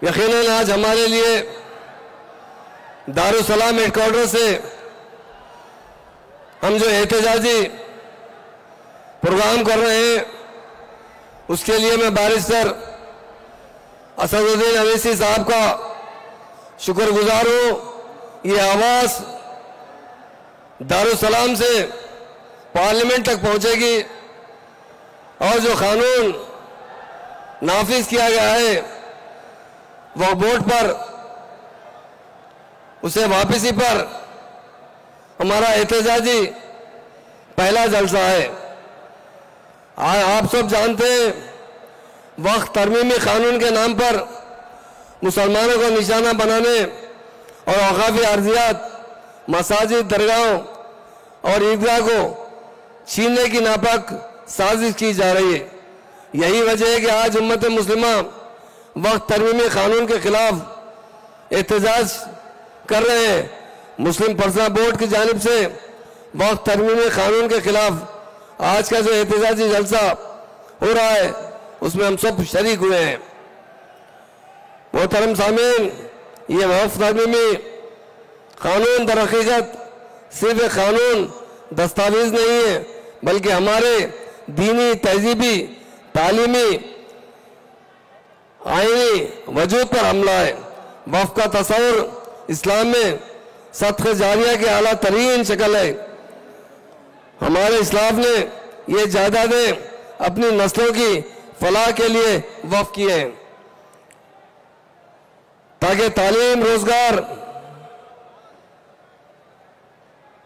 यकीनन आज हमारे लिए दारुसलाम हेडक्वार्टर से हम जो एहतजाजी प्रोग्राम कर रहे हैं उसके लिए मैं बैरिस्टर असदुद्दीन अवैसी साहब का शुक्रगुजार हूँ। ये आवाज़ दारुसलाम से पार्लियामेंट तक पहुँचेगी और जो कानून नाफिज किया गया है वह बोर्ड पर उसे वापसी पर हमारा एहतजाजी पहला जलसा है। आप सब जानते हैं वक्त तरमीमी कानून के नाम पर मुसलमानों को निशाना बनाने और औकाफी अर्जियात मसाजिद दरगाहों और ईदगाह को छीनने की नापाक साजिश की जा रही है। यही वजह है कि आज उम्मत मुस्लिमा वक्त तरमीमी कानून के खिलाफ एहतजाज कर रहे हैं। मुस्लिम पर्सनल बोर्ड की जानिब से वक्त तरमीमी कानून के खिलाफ आज का जो एहतजाजी जलसा हो रहा है उसमें हम सब शरीक हुए हैं। मोहतरम सामीन, ये वक्त तरमीमी कानून दर हकीकत सिर्फ एक कानून दस्तावेज नहीं है बल्कि हमारे दीनी, तहजीबी, तालीमी, आईनी वजूद पर हमला है। वक्फ का तस्वुर इस्लाम में सदक़े जारिया की आला तरीन शक्ल है। हमारे इस्लाम ने ये जायदादें अपनी नस्लों की फलाह के लिए वक्फ किए हैं ताकि तालीम, रोजगार,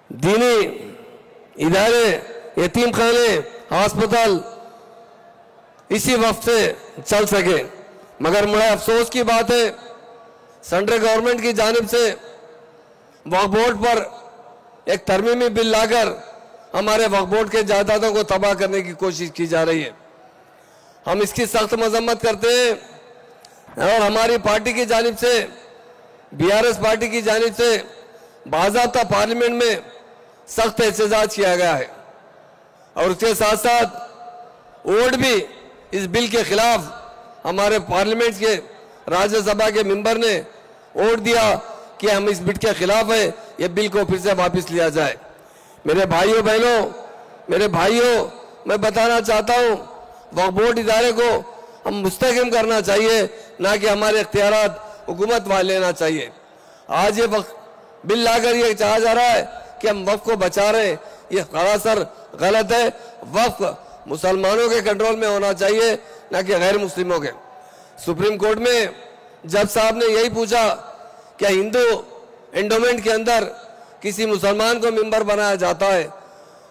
दीनी इदारे, यतीम खाने, अस्पताल इसी वक्त से चल सके। मगर बड़े अफसोस की बात है सेंट्रल गवर्नमेंट की जानिब से वक्फ बोर्ड पर एक तरमीमी बिल लाकर हमारे वक्फ बोर्ड के जायदादों को तबाह करने की कोशिश की जा रही है। हम इसकी सख्त मजम्मत करते हैं और हमारी पार्टी की जानिब से, बीआरएस पार्टी की जानिब से बाज़ाब्ता पार्लियामेंट में सख्त एहतजाज किया गया है और उसके साथ साथ वोट भी इस बिल के खिलाफ हमारे पार्लियामेंट के राज्यसभा के मेंबर ने वोट दिया कि हम इस बिल के खिलाफ है, ये बिल को फिर से वापस लिया जाए। मेरे भाइयों बहनों, मैं बताना चाहता हूँ वक्फ बोर्ड इदारे को हम मुस्तहकम करना चाहिए, ना कि हमारे इख्तियारात हुकूमत वाले लेना चाहिए। आज ये वक्फ बिल लाकर ये चाहा जा रहा है कि हम वक्फ को बचा रहे हैं, ये सरासर गलत है। वक्फ मुसलमानों के कंट्रोल में होना चाहिए, ना कि गैर मुस्लिमों के। सुप्रीम कोर्ट में जज साहब ने यही पूछा क्या हिंदू एंडोमेंट के अंदर किसी मुसलमान को मेंबर बनाया जाता है,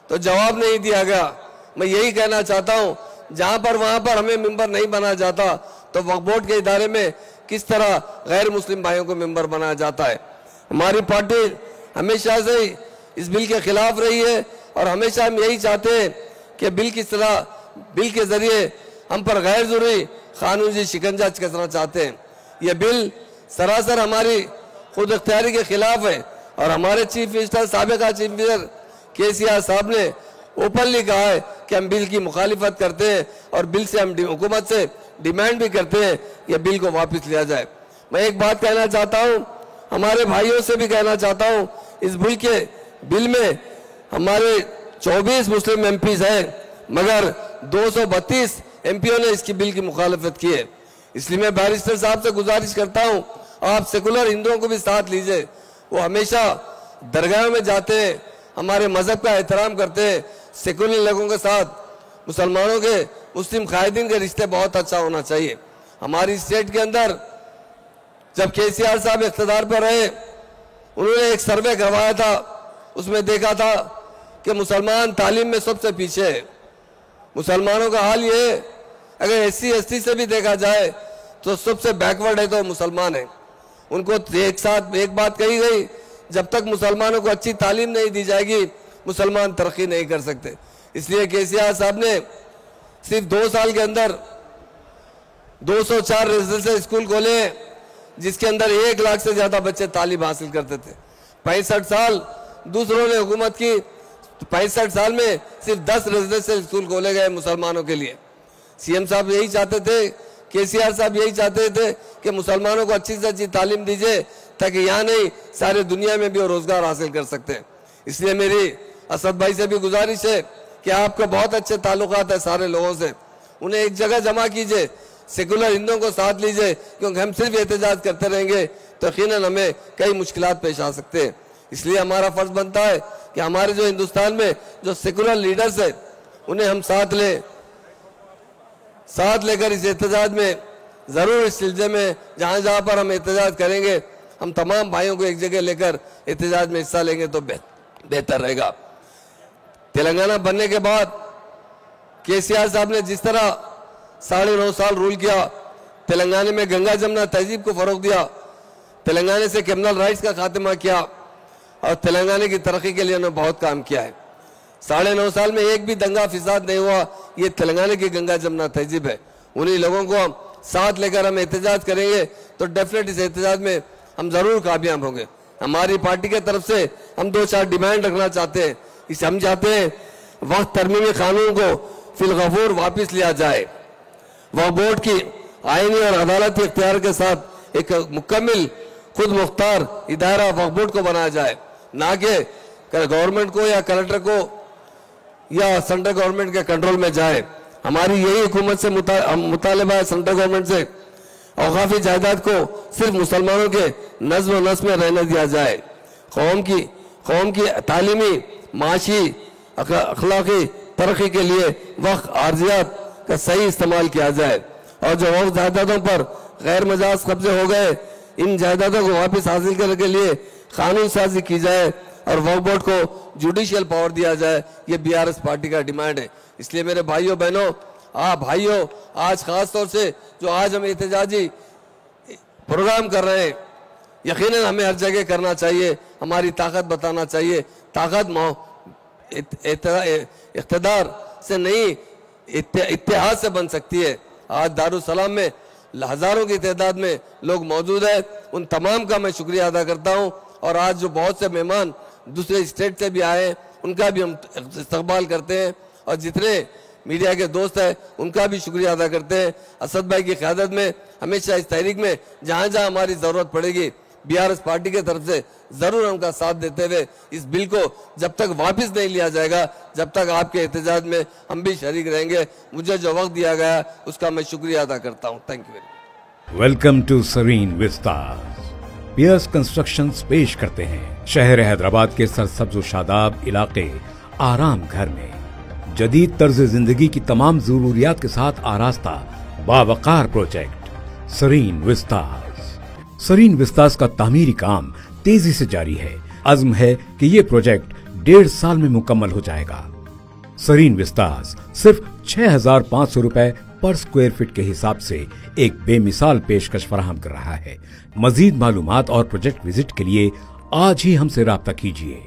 तो जवाब नहीं दिया गया। मैं यही कहना चाहता हूं जहां पर वहां पर हमें मेंबर नहीं बनाया जाता तो वक्फ बोर्ड के इदारे में किस तरह गैर मुस्लिम भाइयों को मेंबर बनाया जाता है। हमारी पार्टी हमेशा से ही इस बिल के खिलाफ रही है और हमेशा हम यही चाहते हैं कि बिल के जरिए हम पर गैर जरूरी कानूनी शिकंजा कसना चाहते हैं। यह बिल सरासर हमारी खुद इख्तियारी के खिलाफ है और हमारे चीफ मिनिस्टर, साबिका चीफ मिनिस्टर केसीआर साहब ने ओपनली कहा है कि हम बिल की मुखालिफत करते हैं और बिल से हम हुकूमत से डिमांड भी करते हैं यह बिल को वापस लिया जाए। मैं एक बात कहना चाहता हूँ, हमारे भाइयों से भी कहना चाहता हूँ, इस बिल में हमारे 24 मुस्लिम एमपीज हैं मगर 232 एमपीओ ने इसकी बिल की मुखालिफत की है। इसलिए मैं बैरिस्टर साहब से गुजारिश करता हूं आप सेकुलर हिंदुओं को भी साथ लीजिए। वो हमेशा दरगाहों में जाते हैं, हमारे मजहब का एहतराम करते हैं। सेकुलर लोगों के साथ मुसलमानों के, मुस्लिम कायदीन के रिश्ते बहुत अच्छा होना चाहिए। हमारी स्टेट के अंदर जब केसीआर साहब इख्तिदार पर रहे उन्होंने एक सर्वे करवाया था, उसमें देखा था कि मुसलमान तालीम में सबसे पीछे है। मुसलमानों का हाल ये है, अगर एससी एसटी से भी देखा जाए तो सबसे बैकवर्ड है तो मुसलमान है। उनको एक साथ एक बात कही गई, जब तक मुसलमानों को अच्छी तालीम नहीं दी जाएगी मुसलमान तरक्की नहीं कर सकते। इसलिए केसीआर साहब ने सिर्फ 2 साल के अंदर 204 रेजिडेंशियल स्कूल खोले जिसके अंदर 1 लाख से ज्यादा बच्चे तालीम हासिल करते थे। 65 साल दूसरों ने हुकूमत की, 65 साल में सिर्फ 10 रेजिडेंशियल स्कूल खोले गए मुसलमानों के लिए। सीएम साहब यही चाहते थे केसीआर साहब यही चाहते थे कि मुसलमानों को अच्छी से अच्छी तालीम दीजिए ताकि यहाँ नहीं सारे दुनिया में भी वो रोजगार हासिल कर सकते हैं। इसलिए मेरी असद भाई से भी गुजारिश है कि आपके बहुत अच्छे ताल्लुकात है सारे लोगों से, उन्हें एक जगह जमा कीजिए, सेकुलर हिंदुओं को साथ लीजिए, क्योंकि हम सिर्फ एहतजाज करते रहेंगे तो यकीनन हमें कई मुश्किलात पेश आ सकते हैं। इसलिए हमारा फर्ज बनता है कि हमारे जो हिंदुस्तान में जो सेकुलर लीडर्स है उन्हें हम साथ लेकर इस एहतजाज में जरूर इस सिलसिले में जहां जहां पर हम एहतजाज करेंगे हम तमाम भाइयों को एक जगह लेकर एहतजाज में हिस्सा लेंगे तो बेहतर रहेगा। तेलंगाना बनने के बाद केसीआर साहब ने जिस तरह 9.5 साल रूल किया, तेलंगाना में गंगा जमुना तहजीब को फरोग दिया, तेलंगाना से क्रिमिनल राइट्स का खात्मा किया और तेलंगाना की तरक्की के लिए उन्होंने बहुत काम किया है। 9.5 साल में एक भी दंगा फिसाद नहीं हुआ, ये तेलंगाना की गंगा जमुना तहजीब है। उन्हीं लोगों को हम साथ लेकर हम एहतजाज करेंगे तो डेफिनेट इस एहतजाज में हम जरूर कामयाब होंगे। हमारी पार्टी के तरफ से हम 2-4 डिमांड रखना चाहते हैं। इसे हम चाहते हैं वक्त तरमीमी कानून को फिलगफूर वापिस लिया जाए, वह बोर्ड की आईनी और अदालती इख्तियार के साथ एक मुकम्मल खुद मुख्तार इदारा वक्फ बोर्ड को बनाया जाए, ना कि गवर्नमेंट को या कलेक्टर को या सेंट्रल गवर्नमेंट के कंट्रोल में जाए। हमारी यही हुकूमत से मुतालबा है सेंट्रल गवर्नमेंट से औकाफी जायदाद को सिर्फ मुसलमानों के नज्म व नस्म में रहने दिया जाए। कौम की तालीमी, माशी, अखलाकी तरक्की के लिए वक्त आर्जियात का सही इस्तेमाल किया जाए और जो वक्त जायदादों पर गैर मजाज कब्जे हो गए इन जायदादों को वापस हासिल करने के लिए कानून साजी की जाए और वक्फ बोर्ड को जुडिशियल पावर दिया जाए। ये बीआरएस पार्टी का डिमांड है। इसलिए मेरे भाइयों बहनों, भाइयों, आज खास तौर से जो आज हम एहतजाजी प्रोग्राम कर रहे हैं, यकीनन हमें हर जगह करना चाहिए, हमारी ताकत बताना चाहिए। ताकत इख्तिदार से नहीं इत्तेहाद से बन सकती है। आज दारुसलाम में हजारों की तादाद में लोग मौजूद है, उन तमाम का मैं शुक्रिया अदा करता हूं और आज जो बहुत से मेहमान दूसरे स्टेट से भी आए उनका भी हम इस्तकबाल करते हैं और जितने मीडिया के दोस्त हैं उनका भी शुक्रिया अदा करते हैं। असद भाई की क़यादत में हमेशा इस तहरीक में जहां जहां हमारी ज़रूरत पड़ेगी बीआरएस पार्टी की तरफ से जरूर उनका साथ देते हुए इस बिल को जब तक वापस नहीं लिया जाएगा जब तक आपके एहतजाज में हम भी शरीक रहेंगे। मुझे जो वक्त दिया गया उसका मैं शुक्रिया अदा करता हूँ। Thank you very much. Welcome to Sareen Vistaar. Pierce constructions पेश करते हैं शहर हैदराबाद के सरसब्ज व शादाब इलाके आराम घर में जदीद तर्ज जिंदगी की तमाम जरूरियात के साथ आरास्ता बावकार प्रोजेक्ट सरीन विस्तार। सरीन विस्तार का तामीरी काम तेजी से जारी है। अज़्म है कि ये प्रोजेक्ट 1.5 साल में मुकम्मल हो जाएगा। सरीन विस्तार सिर्फ 6,500 रुपए पर स्क्वायर फीट के हिसाब से एक बेमिसाल पेशकश फराहम कर रहा है। मजीद मालूमात और प्रोजेक्ट विजिट के लिए आज ही हमसे राब्ता कीजिए।